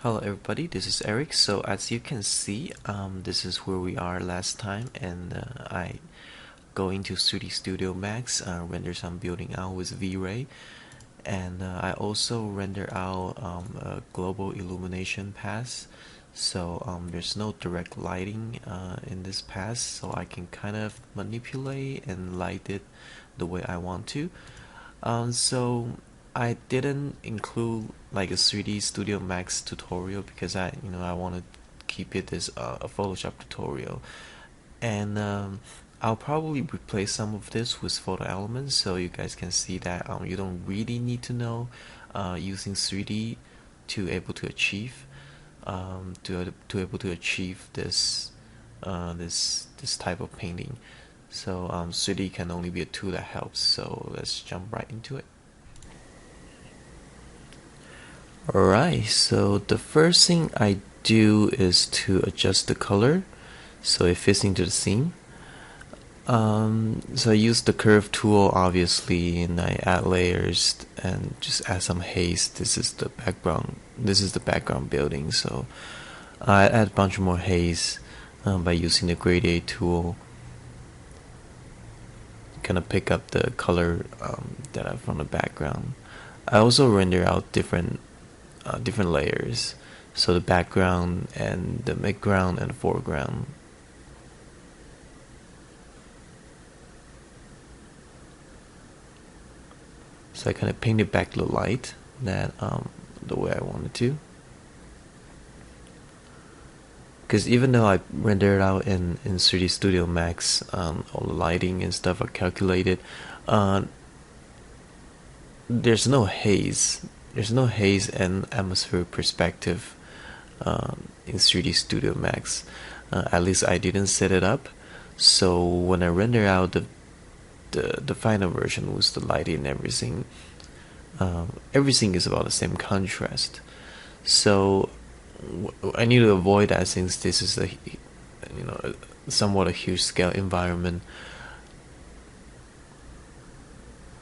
Hello everybody, this is Eric. So as you can see, this is where we are last time, and I go into 3D Studio Max, render some building out with V-Ray, and I also render out a global illumination pass. So there's no direct lighting in this pass, so I can kind of manipulate and light it the way I want to. So I didn't include like a 3D Studio Max tutorial because I want to keep it as a Photoshop tutorial, and I'll probably replace some of this with photo elements so you guys can see that you don't really need to know using 3D to able to achieve able to achieve this type of painting. So 3D can only be a tool that helps. So let's jump right into it. Alright, so the first thing I do is to adjust the color so it fits into the scene. So I use the curve tool obviously, and I add layers and just add some haze. This is the background. This is the background building. So I add a bunch more haze by using the gradient tool. Kind of pick up the color that I from the background. I also render out different layers, so the background and the midground and the foreground. So I kind of painted back the light that the way I wanted to. Because even though I rendered out in 3D Studio Max, all the lighting and stuff are calculated, there's no haze. There's no haze and atmosphere perspective in 3D Studio Max. At least I didn't set it up. So when I render out the final version with the lighting and everything, everything is about the same contrast. So I need to avoid that since this is somewhat a huge scale environment.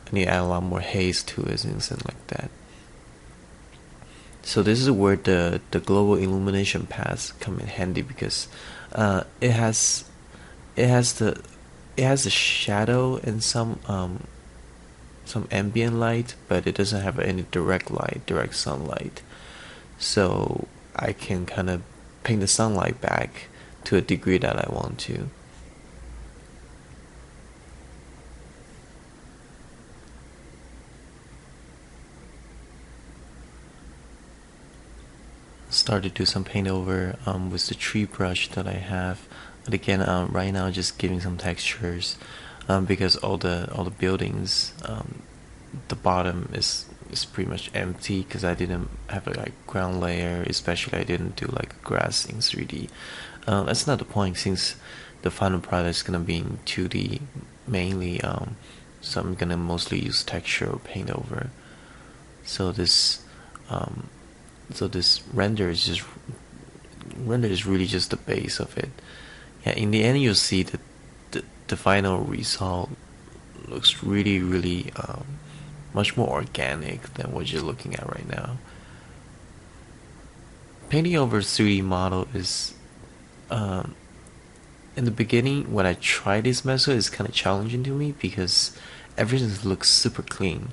I need to add a lot more haze to it and things like that. So this is where the global illumination paths come in handy because it has the shadow and some ambient light, but it doesn't have any direct sunlight. So I can kind of paint the sunlight back to a degree that I want to. Start to do some paint over with the tree brush that I have. But again, right now just giving some textures because all the buildings, the bottom is pretty much empty because I didn't have a ground layer. Especially I didn't do like grass in 3D. That's not the point since the final product is gonna be in 2D mainly. So I'm gonna mostly use texture or paint over. So this render is really just the base of it. Yeah, in the end you'll see that the final result looks really much more organic than what you're looking at right now. Painting over 3D model is in the beginning when I tried this method, it's kind of challenging to me because everything looks super clean,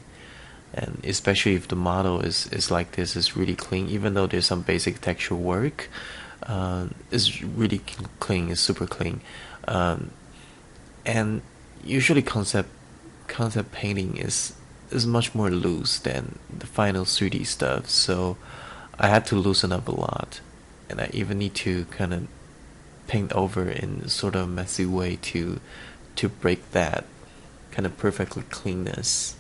and especially if the model is like this, is really clean. Even though there's some basic texture work, it's really clean. It's super clean, and usually concept painting is much more loose than the final 3D stuff. So I had to loosen up a lot, and I even need to kind of paint over in sort of a messy way to break that kind of perfectly cleanness.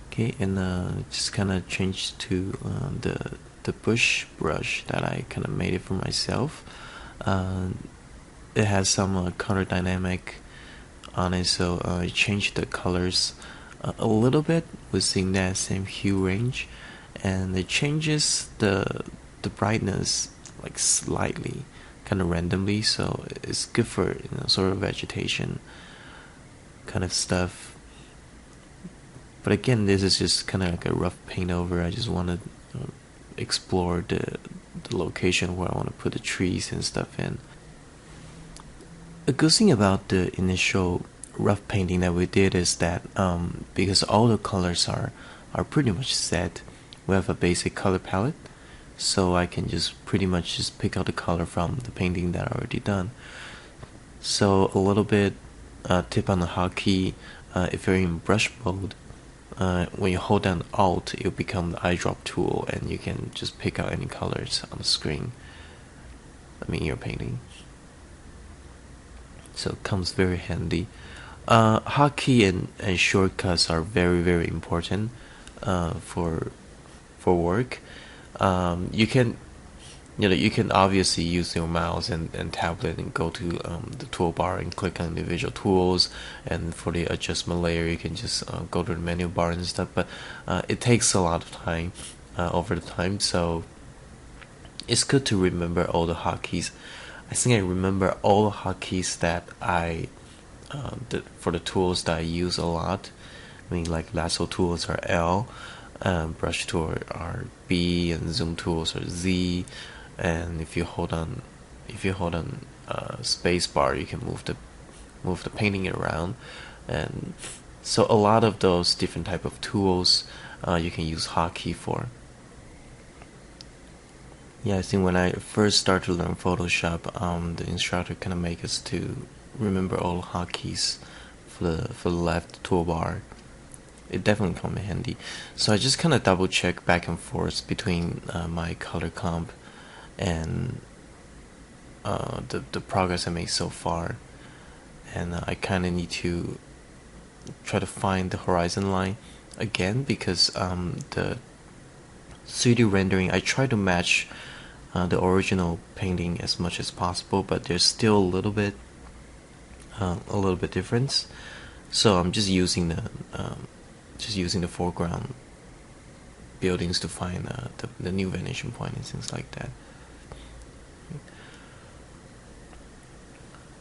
Okay, and just kind of change to the bush brush that I kind of made it for myself. It has some color dynamic on it, so I changed the colors a little bit within that same hue range, and it changes the brightness like slightly, kind of randomly. So it's good for sort of vegetation kind of stuff. But again, this is just kind of like a rough paint over. I just want to explore the location where I want to put the trees and stuff in. A good thing about the initial rough painting that we did is that because all the colors are pretty much set, we have a basic color palette, so I can just pretty much just pick out the color from the painting that I already done. So a little bit tip on the hotkey, if you're in brush mode, when you hold down Alt, it'll become the eyedrop tool, and you can just pick out any colors on the screen. I mean, your painting. So it comes very handy. Hotkey and shortcuts are very important for work. You can obviously use your mouse and tablet and go to the toolbar and click on individual tools, and for the adjustment layer you can just go to the menu bar and stuff, but it takes a lot of time over the time, so it's good to remember all the hotkeys. I think I remember all the hotkeys that for the tools that I use a lot. I mean, like lasso tools are L, brush tools are B, and zoom tools are Z. And if you hold on space bar, you can move the painting around. And so a lot of those different type of tools you can use hotkey for. Yeah, I think when I first started to learn Photoshop, the instructor kind of make us to remember all hotkeys for the left toolbar. It definitely come in handy. So I just kind of double check back and forth between my color comp and the progress I made so far, and I kind of need to try to find the horizon line again, because the 3D rendering, I try to match the original painting as much as possible, but there's still a little bit difference. So I'm just using the foreground buildings to find the new vanishing point and things like that.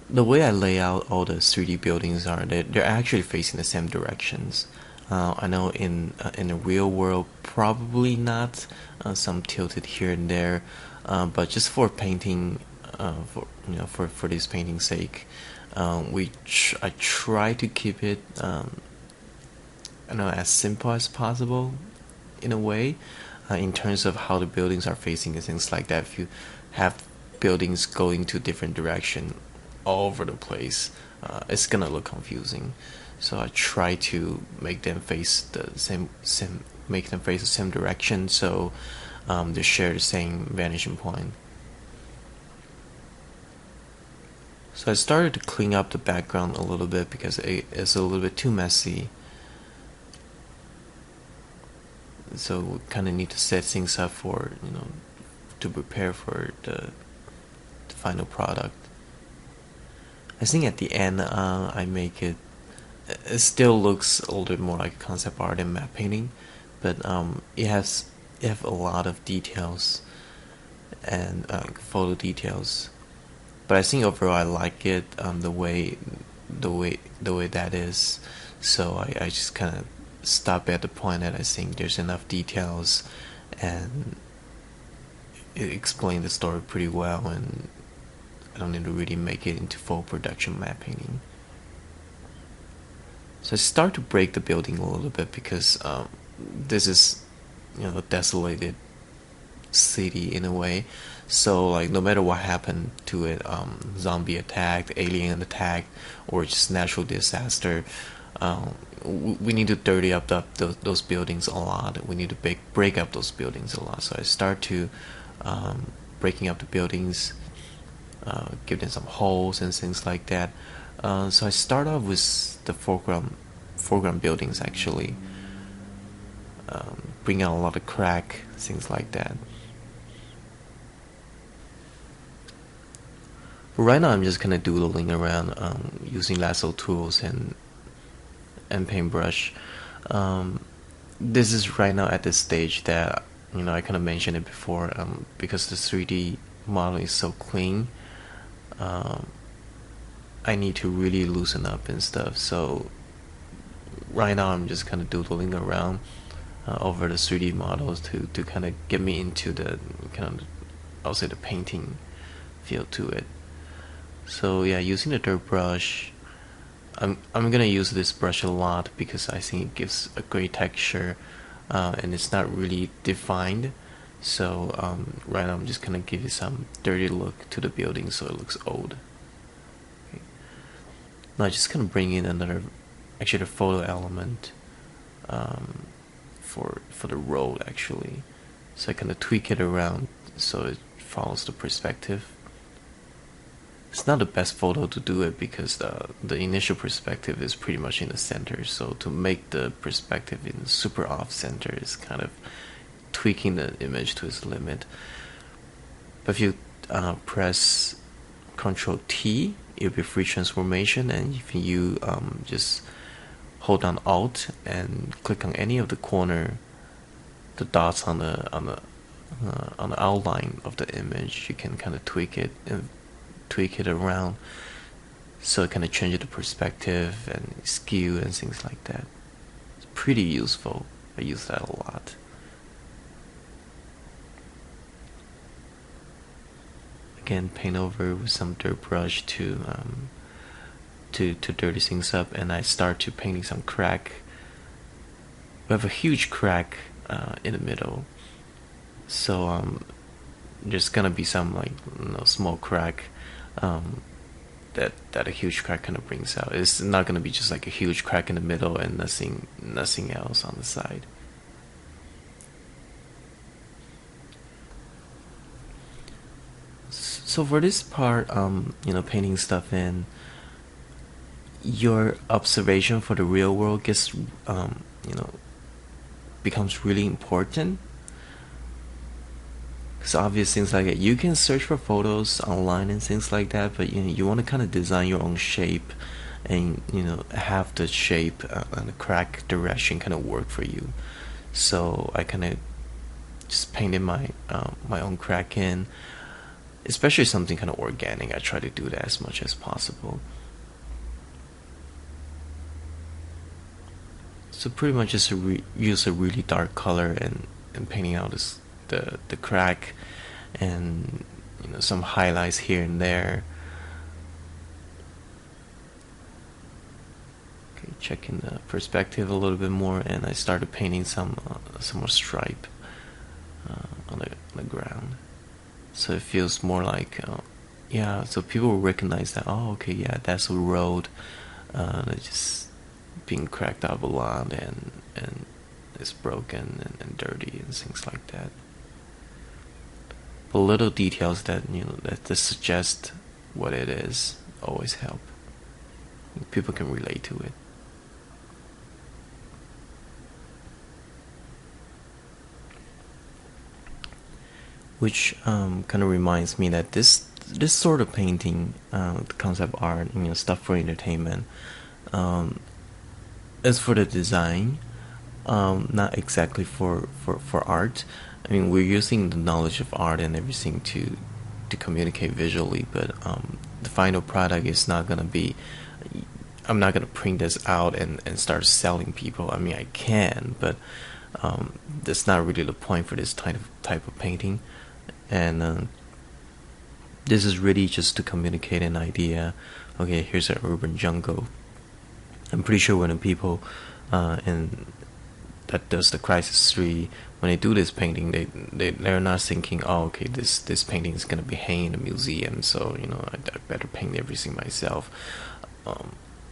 The way I lay out all the 3D buildings are they're actually facing the same directions. I know in the real world probably not, some tilted here and there, but just for painting, for this painting's sake, I try to keep it as simple as possible in a way, in terms of how the buildings are facing and things like that. If you have buildings going to different direction all over the place, it's gonna look confusing. So I try to make them face the same direction, so they share the same vanishing point. So I started to clean up the background a little bit because it's a little bit too messy. So we kind of need to set things up for, to prepare for the final product. I think at the end, I make it still looks a little bit more like concept art and map painting, but it have a lot of details and photo details. But I think overall I like it, the way that is. So I just kind of stop at the point that I think there's enough details and it explains the story pretty well, and I don't need to really make it into full production map painting. So I start to break the building a little bit because this is, a desolated city in a way. So like no matter what happened to it, zombie attack, alien attack, or just natural disaster, we need to dirty up those buildings a lot. We need to break up those buildings a lot. So I start to breaking up the buildings, give them some holes and things like that. So I start off with the foreground buildings actually, bring out a lot of crack, things like that. But right now I'm just kind of doodling around, using lasso tools and paintbrush. This is right now at this stage that I kind of mentioned it before, because the 3D model is so clean. I need to really loosen up and stuff. So right now I'm just kind of doodling around over the 3D models to kind of get me into the kind of, I'll say, the painting feel to it. So yeah, using the dirt brush, I'm gonna use this brush a lot because I think it gives a great texture, and it's not really defined. So right now I'm just gonna give it some dirty look to the building so it looks old. Okay. Now just gonna bring in another, actually the photo element for the road actually. So I kind of tweak it around so it follows the perspective. It's not the best photo to do it because the initial perspective is pretty much in the center. So to make the perspective in super off center is kind of tweaking the image to its limit. But if you press Ctrl T, it'll be free transformation, and if you just hold down Alt and click on any of the corner, the dots on the outline of the image, you can kind of tweak it and tweak it around so it kind of changes the perspective and skew and things like that. It's pretty useful. I use that a lot. Again, paint over with some dirt brush to dirty things up, and I start to painting some crack. We have a huge crack in the middle, so there's gonna be some like small crack that a huge crack kind of brings out. It's not gonna be just like a huge crack in the middle and nothing else on the side. So for this part, painting stuff in, your observation for the real world gets, becomes really important. Because obvious things like that, you can search for photos online and things like that, but you want to kind of design your own shape, and have the shape and the crack direction kind of work for you. So I kind of just painted my own crack in. Especially something kind of organic, I try to do that as much as possible. So pretty much just use a really dark color and painting out the crack, and some highlights here and there. Okay, checking the perspective a little bit more, and I started painting some more stripe on the ground. So it feels more like, so people will recognize that, oh, okay, yeah, that's a road that's just being cracked up a lot, and it's broken and dirty and things like that. But little details that that suggest what it is always help. People can relate to it. Which kind of reminds me that this sort of painting, concept art, stuff for entertainment, is for the design, not exactly for art. I mean, we're using the knowledge of art and everything to communicate visually, but the final product is not gonna be. I'm not gonna print this out and start selling people. I mean, I can, but that's not really the point for this type of painting. And this is really just to communicate an idea. Okay, here's an urban jungle. I'm pretty sure when the people in that does the Crysis 3, when they do this painting, they're not thinking, oh, okay, this painting is gonna be hanging in a museum, so I better paint everything myself.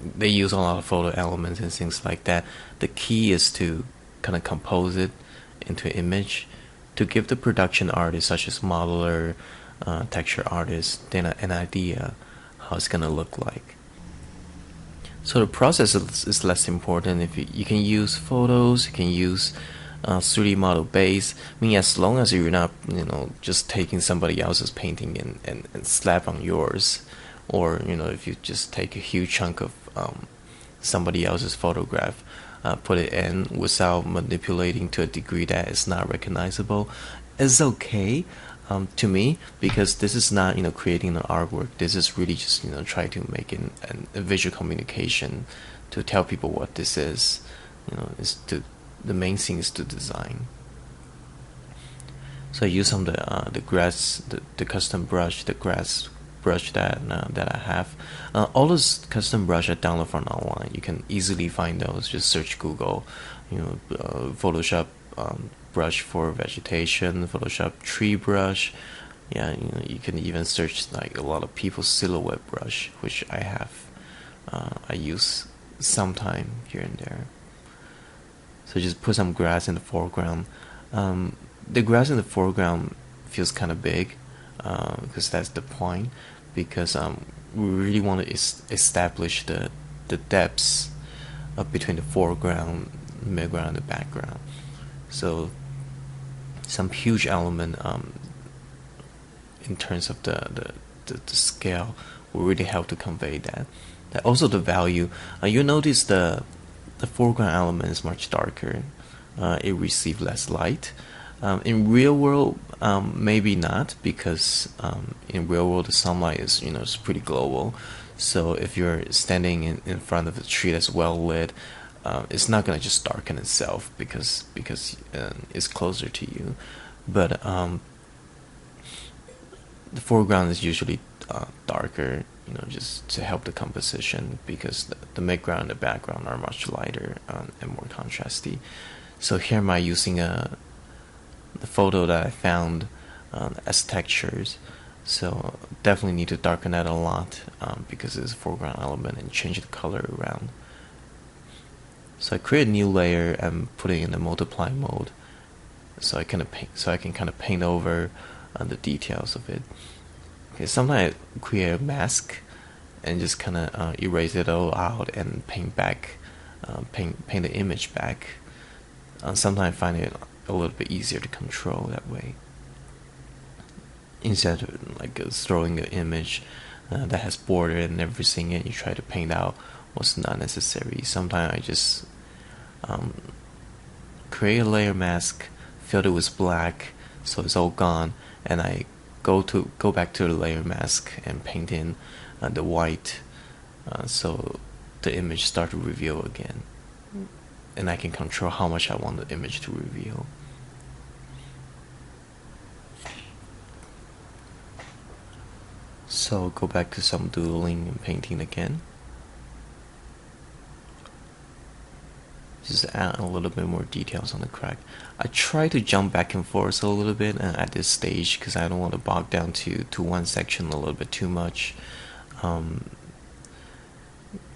They use a lot of photo elements and things like that. The key is to kind of compose it into an image, to give the production artist, such as modeler, texture artist, then an idea how it's gonna look like. So the process is less important. If you can use photos, you can use 3D model base. I mean, as long as you're not just taking somebody else's painting and slap on yours, or if you just take a huge chunk of somebody else's photograph, put it in without manipulating to a degree that is not recognizable, is okay to me, because this is not creating an artwork. This is really just try to make a visual communication to tell people what this is. is to the main thing is to design. So I use some of the grass, the custom brush, the grass brush that I have. All those custom brush I download from online. You can easily find those. Just search Google, Photoshop brush for vegetation, Photoshop tree brush. Yeah, you can even search like a lot of people's silhouette brush, which I have. I use sometime here and there. So just put some grass in the foreground. The grass in the foreground feels kind of big, because that's the point. Because we really want to establish the depths between the foreground, midground, and the background. So some huge element in terms of the scale will really help to convey that. Also the value. You notice the foreground element is much darker. It receives less light. In real world, maybe not, because in real world the sunlight is pretty global. So if you're standing in front of a tree that's well lit, it's not gonna just darken itself because it's closer to you. But the foreground is usually darker, just to help the composition, because the midground and the background are much lighter and more contrasty. So here am I using the photo that I found as textures. So definitely need to darken that a lot, because it's a foreground element, and change the color around. So I create a new layer and put it in the multiply mode, so I can kind of paint over the details of it. Okay, sometimes I create a mask and just kind of erase it all out and paint the image back. Sometimes I find it a little bit easier to control that way, instead of like throwing an image that has border and everything, and you try to paint out what's not necessary. Sometimes I just create a layer mask, fill it with black, so it's all gone, and I go back to the layer mask and paint in the white, so the image start to reveal again, and I can control how much I want the image to reveal. So go back to some doodling and painting again. Just add a little bit more details on the crack. I try to jump back and forth a little bit at this stage, because I don't want to bog down to one section a little bit too much.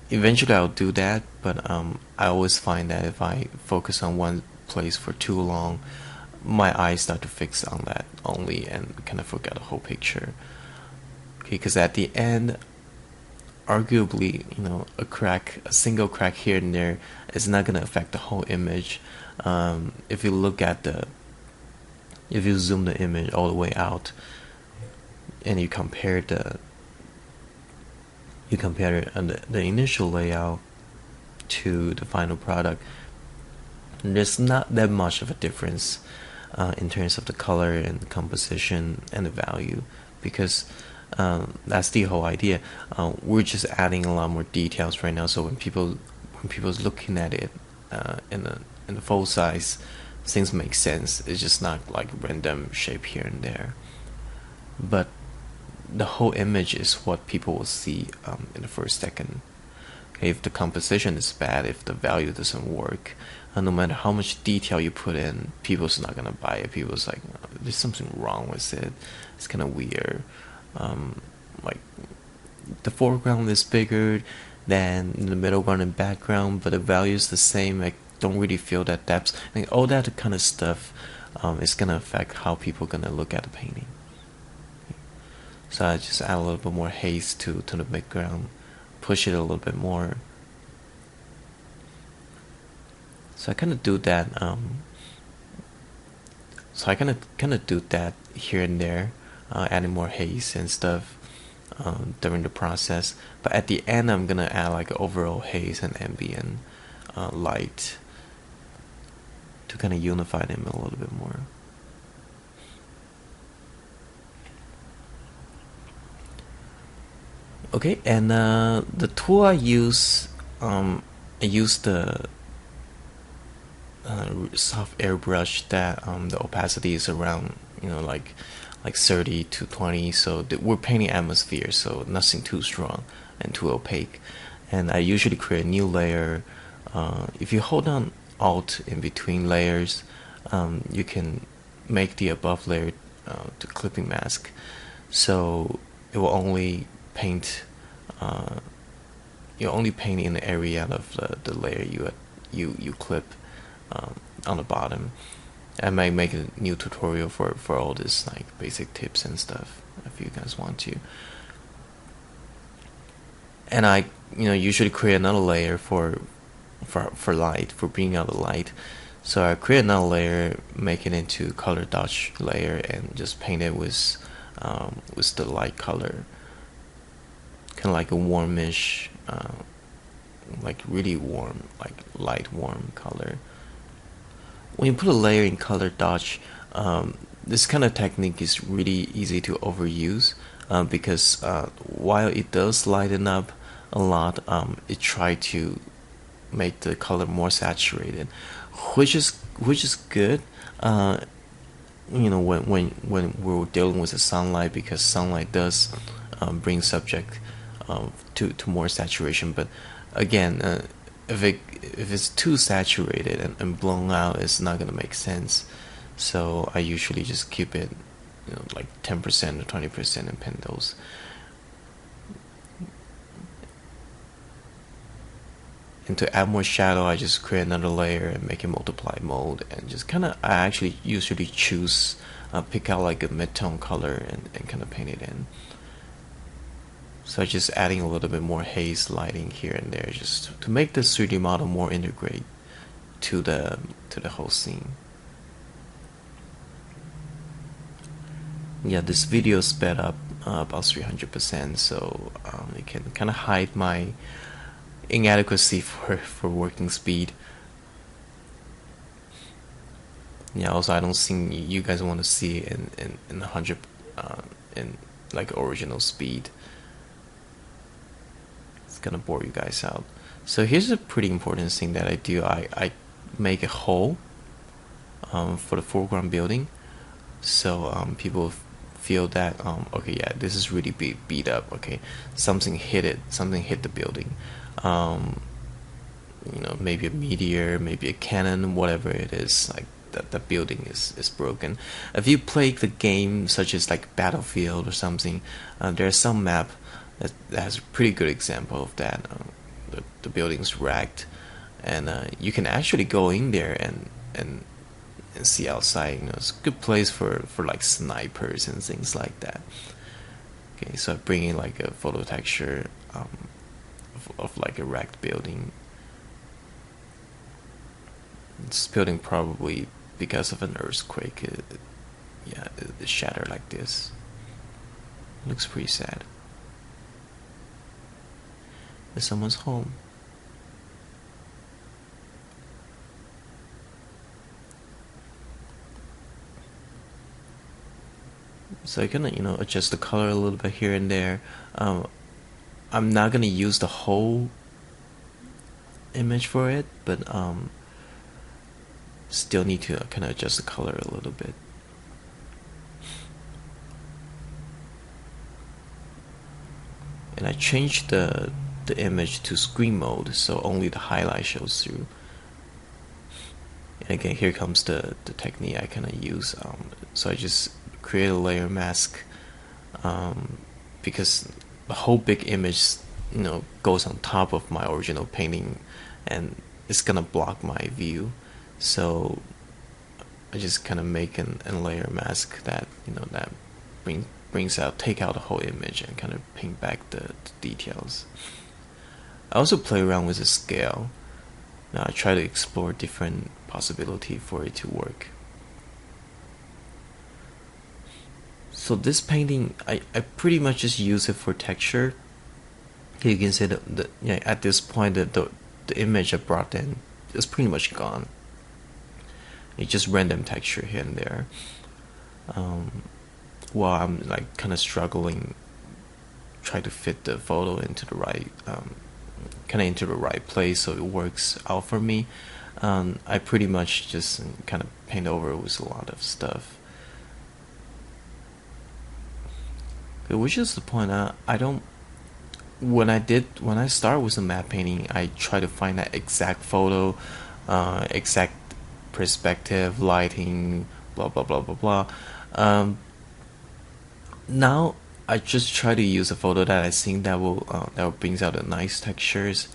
Eventually I'll do that, but I always find that if I focus on one place for too long, my eyes start to fix on that only and kind of forget the whole picture. Okay, because at the end, arguably, a single crack here and there is not going to affect the whole image. If you zoom the image all the way out, and you compare the initial layout to the final product, there's not that much of a difference in terms of the color and the composition and the value, because that's the whole idea. We're just adding a lot more details right now, so when people's looking at it in the full size, things make sense. It's just not like random shape here and there. But the whole image is what people will see in the first second. Okay, if the composition is bad, if the value doesn't work, no matter how much detail you put in, people's not gonna buy it. People's like, there's something wrong with it. It's kind of weird. Like the foreground is bigger than the middle ground and background, but the value is the same. I don't really feel that depth. Like all that kind of stuff is gonna affect how people gonna look at the painting. So I just add a little bit more haze to the background, push it a little bit more. So I kind of do that. So I kind of do that here and there, adding more haze and stuff during the process. But at the end, I'm gonna add like overall haze and ambient light to kind of unify them a little bit more. Okay, and the tool I use the soft airbrush that the opacity is around, like 30 to 20. So we're painting atmosphere, so nothing too strong and too opaque. And I usually create a new layer. If you hold down Alt in between layers, you can make the above layer to clipping mask, so it will only paint. You only paint in the area of the layer you clip on the bottom. I might make a new tutorial for all this, like basic tips and stuff, if you guys want to. And I usually create another layer for light, for bringing out the light. So I create another layer, make it into color dodge layer, and just paint it with the light color, kind of like a warmish, like really warm, like light warm color. When you put a layer in color dodge, this kind of technique is really easy to overuse, because while it does lighten up a lot, it tries to make the color more saturated, which is good. When we're dealing with the sunlight, because sunlight does bring subject to more saturation. But again, if it's too saturated and blown out, it's not gonna make sense. So I usually just keep it, like 10% or 20% and paint those. And to add more shadow, I just create another layer and make it multiply mode, and just I actually usually choose, pick out like a mid-tone color and kind of paint it in. So just adding a little bit more haze lighting here and there, just to make the 3D model more integrate to the whole scene. Yeah, this video sped up about 300%, so it can kind of hide my inadequacy for working speed. Yeah, also I don't think you guys want to see it in 100 in like original speed. It's gonna bore you guys out. So here's a pretty important thing that I do. I make a hole for the foreground building, so people feel that okay, yeah, this is really beat up. Okay, something hit the building. Maybe a meteor, maybe a cannon, whatever it is, like the building is broken. If you play the game such as like Battlefield or something, there's some map that has a pretty good example of that. The building's wrecked, and you can actually go in there and see outside. It's a good place for like snipers and things like that. Okay, so I bring in like a photo texture of like a wrecked building. This building probably because of an earthquake, it shattered like this. Looks pretty sad. There's someone's home. So I gonna adjust the color a little bit here and there. I'm not gonna use the whole image for it, but still need to kind of adjust the color a little bit. And I changed the image to screen mode, so only the highlight shows through. And again, here comes the technique I kind of use. So I just create a layer mask, because the whole big image goes on top of my original painting, and it's gonna block my view. So I just kind of make a layer mask that that take out the whole image and kind of paint back the details. I also play around with the scale. Now I try to explore different possibility for it to work. So this painting, I pretty much just use it for texture. You can see that at this point the image I brought in is pretty much gone. It's just random texture here and there. While I'm like kind of struggling, try to fit the photo into the right, kind of into the right place so it works out for me. I pretty much just kind of paint over with a lot of stuff. Okay, which is the point. I don't. When I start with the map painting, I try to find that exact photo, exact perspective, lighting, blah blah blah blah blah. Um, Now I just try to use a photo that I think that will brings out the nice textures.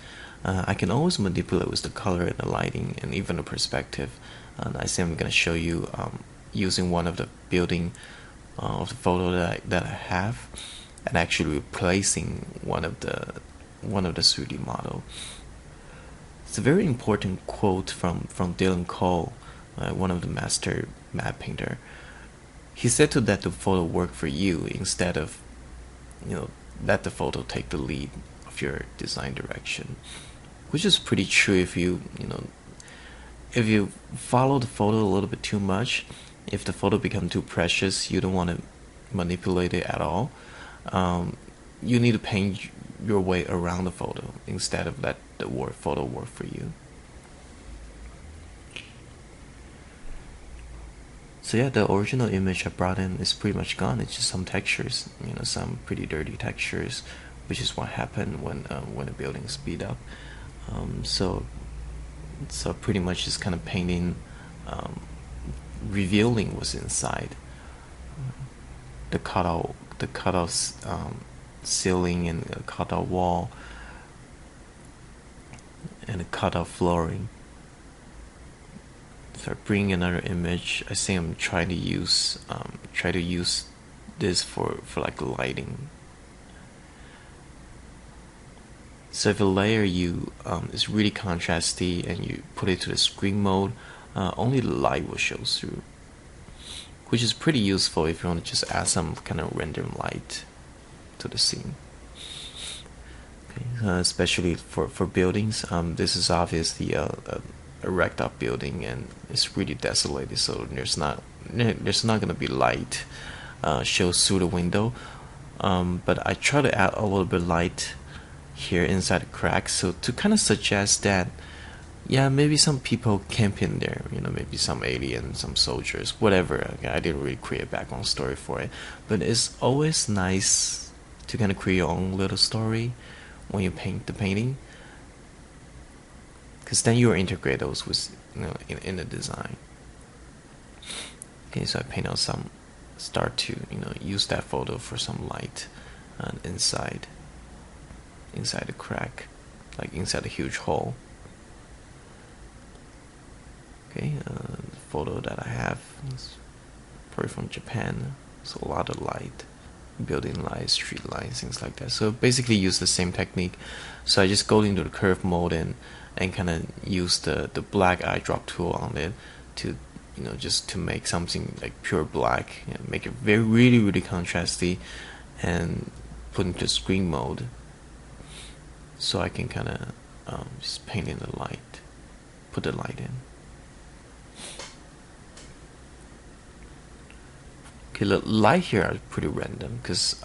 I can always manipulate with the color and the lighting and even the perspective. And I think I'm gonna show you using one of the building of the photo that I have, and actually replacing one of the 3D model. It's a very important quote from Dylan Cole, one of the master map painter. He said to let the photo work for you instead of, you know, let the photo take the lead of your design direction, which is pretty true. If if you follow the photo a little bit too much, if the photo becomes too precious, you don't want to manipulate it at all. You need to paint your way around the photo instead of let the photo work for you. So yeah, the original image I brought in is pretty much gone. It's just some textures, some pretty dirty textures, which is what happened when a building speed up. So pretty much just kind of painting, um, revealing what's inside. The cutout ceiling and the cutout wall and the cutout flooring. If I bring another image, I think I'm try to use this for like lighting. So if a layer you is really contrasty and you put it to the screen mode, only the light will show through, which is pretty useful if you want to just add some kind of random light to the scene. Okay, especially for buildings. This is obviously a wrecked up building and it's really desolated, so there's not gonna be light shows through the window. But I try to add a little bit of light here inside the cracks, so to kind of suggest that yeah, maybe some people camp in there, maybe some aliens, some soldiers, whatever. I didn't really create a background story for it, but it's always nice to kind of create your own little story when you paint the painting, because then you integrate those with in the design. Okay, so I paint out some, start to use that photo for some light inside the crack, like inside a huge hole. Okay, the photo that I have is probably from Japan, so a lot of light, building lights, street lights, things like that. So basically use the same technique. So I just go into the curve mode and kind of use the black eye drop tool on it to just to make something like pure black, make it very really contrasty, and put into screen mode so I can kind of just paint in the light, put the light in. Okay, the light here are pretty random because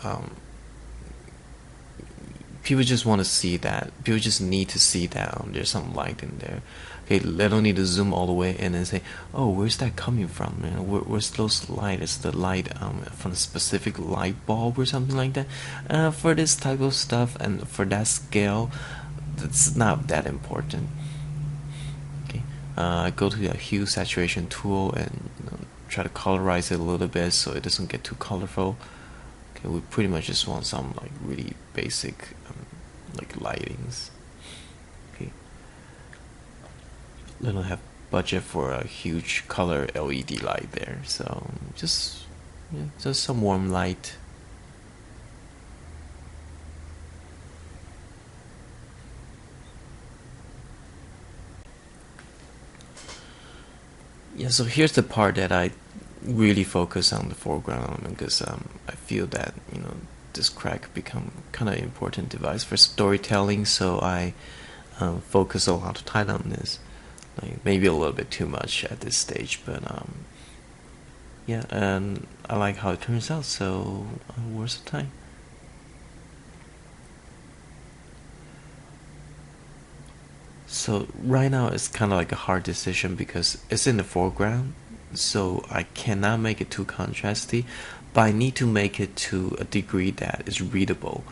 people just want to see that. People just need to see that there's some light in there. Okay, they don't need to zoom all the way in and say, "Oh, where's that coming from? Where's those light? Is the light from a specific light bulb or something like that?" For this type of stuff and for that scale, that's not that important. Okay, I go to the hue saturation tool and try to colorize it a little bit so it doesn't get too colorful. Okay, we pretty much just want some like really basic like lightings. Okay, they don't have budget for a huge color LED light there, so just some warm light. Yeah, so here's the part that I really focus on the foreground because I feel that this crack become kind of important device for storytelling. So I focus a lot of time on this, like maybe a little bit too much at this stage, but yeah, and I like how it turns out. So worth the time. So right now it's kind of like a hard decision because it's in the foreground, so I cannot make it too contrasty, but I need to make it to a degree that is readable.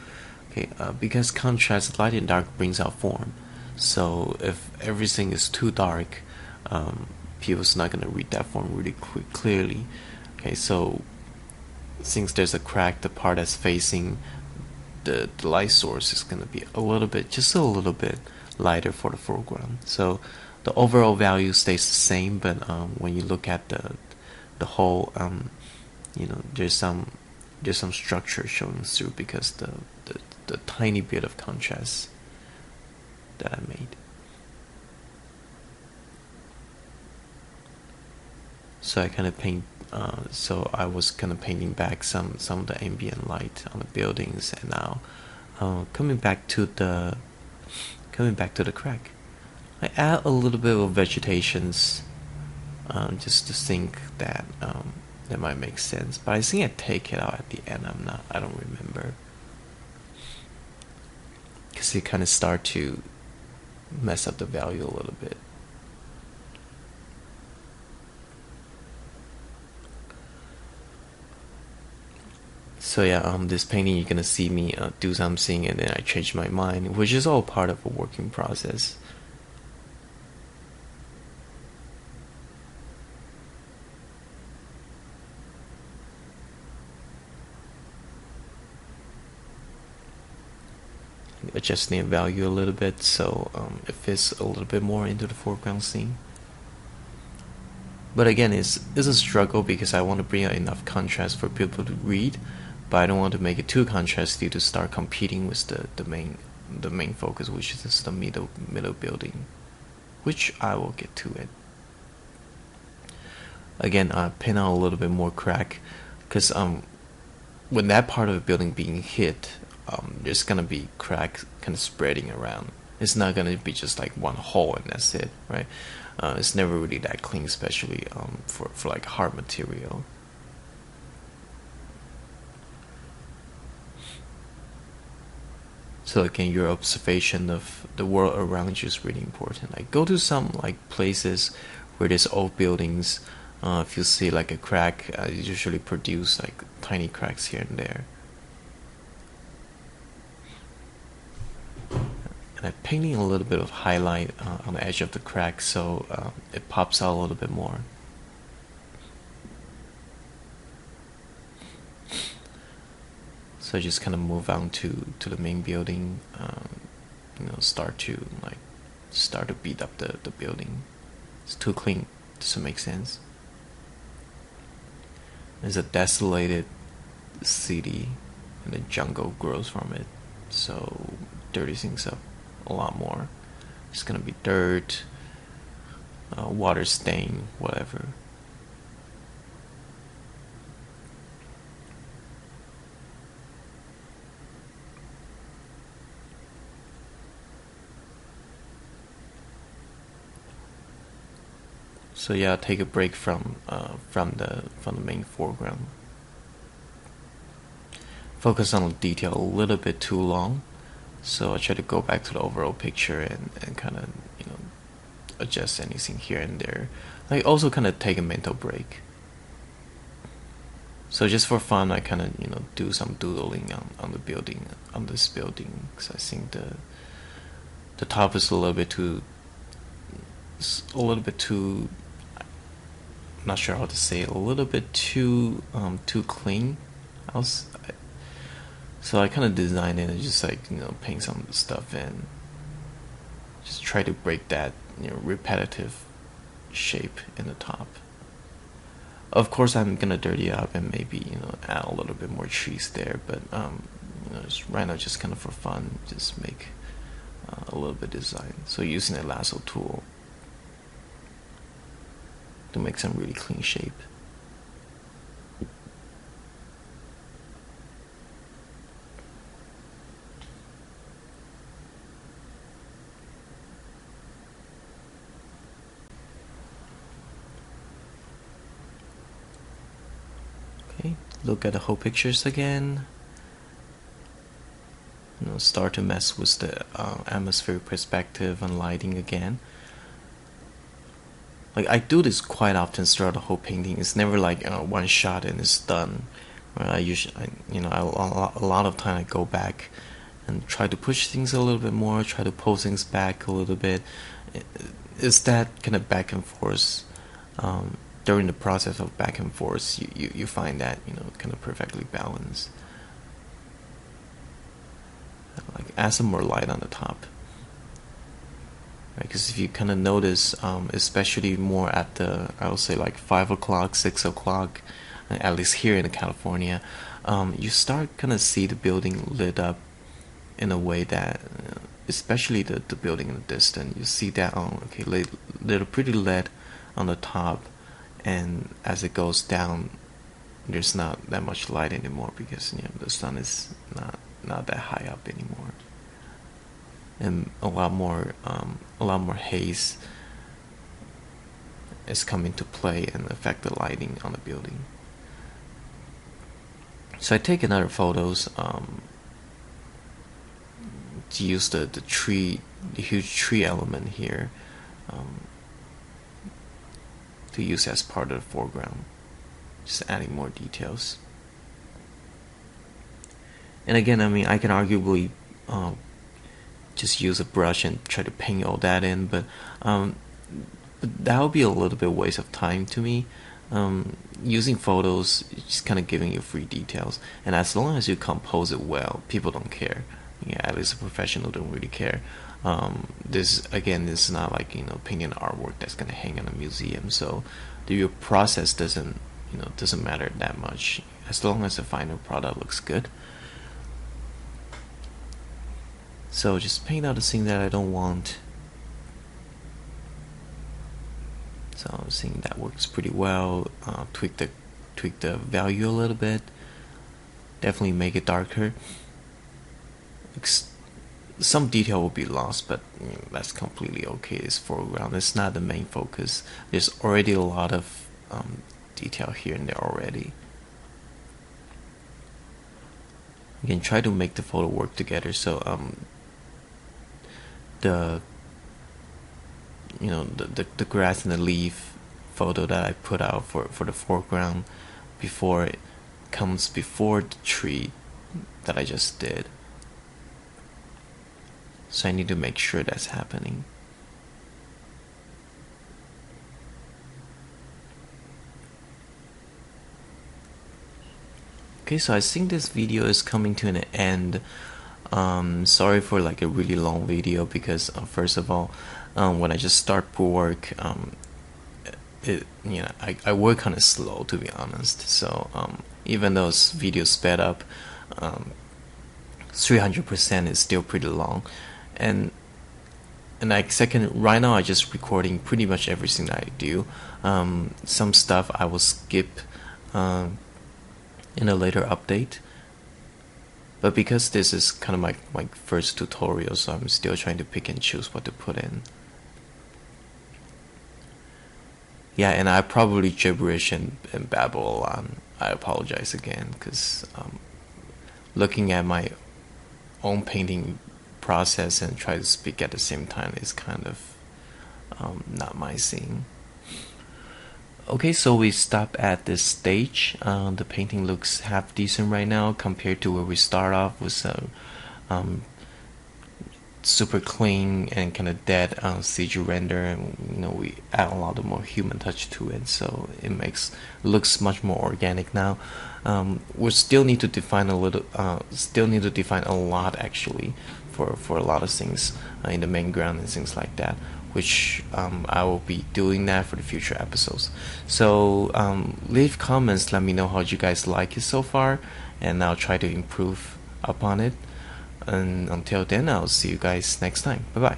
Okay, because contrast, light and dark brings out form. So if everything is too dark, people's not gonna read that form really clearly. Okay, so since there's a crack, the part that's facing the light source is going to be a little bit, just a little bit lighter for the foreground. So the overall value stays the same, but when you look at the whole, there's some structure showing through because the tiny bit of contrast that I made. So I kind of paint. So I was kind of painting back some of the ambient light on the buildings, and now coming back to the crack. I add a little bit of vegetations, just to think that that might make sense. But I think I take it out at the end. I don't remember, because it kind of start to mess up the value a little bit. So yeah, this painting you're gonna see me do something and then I change my mind, which is all part of a working process. Adjusting the value a little bit so it fits a little bit more into the foreground scene. But again, it's a struggle because I want to bring out enough contrast for people to read, but I don't want to make it too contrasty to start competing with the main focus, which is the middle building, which I will get to it. Again, I pin out a little bit more crack because when that part of the building being hit, there's gonna be crack kind of spreading around. It's not gonna be just like one hole and that's it, right? It's never really that clean, especially for like hard material. So again, your observation of the world around you is really important. Like go to some like places where there's old buildings. If you see like a crack, it usually produce like tiny cracks here and there. And I'm painting a little bit of highlight on the edge of the crack so it pops out a little bit more. So I just kind of move on to the main building, start to beat up the building. It's too clean, doesn't make sense. It's a desolated city and the jungle grows from it, so dirty things up a lot more. It's gonna be dirt, water stain, whatever. So yeah, I'll take a break from the main foreground. Focus on the detail a little bit too long, so I try to go back to the overall picture and kind of adjust anything here and there. Like also kind of take a mental break. So just for fun, I kind of do some doodling on the building, on this building, because I think the top is a little bit too, not sure how to say it, a little bit too clean. So I kind of designed it and just like paint some stuff in, just try to break that repetitive shape in the top. Of course, I'm gonna dirty up and maybe add a little bit more trees there, but right now just kind of for fun, just make a little bit design. So using a lasso tool to make some really clean shape. Okay, look at the whole pictures again. start to mess with the atmospheric perspective and lighting again. Like, I do this quite often throughout the whole painting. It's never like one shot and it's done. I usually, a lot of time I go back and try to push things a little bit more, try to pull things back a little bit. It's that kind of back and forth. During the process of back and forth, you find that kind of perfectly balanced. Like, add some more light on the top. Because if you kind of notice, especially more at the, I would say like 5 o'clock, 6 o'clock, at least here in California, you start kind of see the building lit up in a way that, especially the building in the distance, you see that, okay, little pretty lit on the top, and as it goes down, there's not that much light anymore because the sun is not that high up anymore, and a lot more haze is coming to play and affect the lighting on the building. So I take another photos to use the huge tree element here, to use as part of the foreground, just adding more details. And again, I can arguably just use a brush and try to paint all that in, but that would be a little bit waste of time to me. Using photos is just kind of giving you free details, and as long as you compose it well, people don't care. At least a professional don't really care. This is not like painting artwork that's gonna hang in a museum, so your process doesn't matter that much as long as the final product looks good. So just paint out the thing that I don't want. So I'm seeing that works pretty well. Tweak the value a little bit. Definitely make it darker. Some detail will be lost, but that's completely okay. It's foreground. It's not the main focus. There's already a lot of detail here and there already. You can try to make the photo work together. So the grass and the leaf photo that I put out for the foreground comes before the tree that I just did. So I need to make sure that's happening. Okay, so I think this video is coming to an end. Sorry for like a really long video because first of all, when I just start work, I work kind of slow, to be honest. So even though this video sped up, 300% is still pretty long, and right now I just recording pretty much everything that I do. Some stuff I will skip in a later update, but because this is kind of my first tutorial, so I'm still trying to pick and choose what to put in. Yeah, and I probably gibberish and babble a lot. I apologize again, because looking at my own painting process and try to speak at the same time is kind of not my scene. Okay, so we stop at this stage. The painting looks half decent right now compared to where we start off with super clean and kind of dead CG render, and we add a lot of more human touch to it, so it looks much more organic now. We still need to define a lot actually for a lot of things in the main ground and things like that, which I will be doing that for the future episodes. So leave comments, let me know how you guys like it so far, and I'll try to improve upon it. And until then, I'll see you guys next time. Bye bye.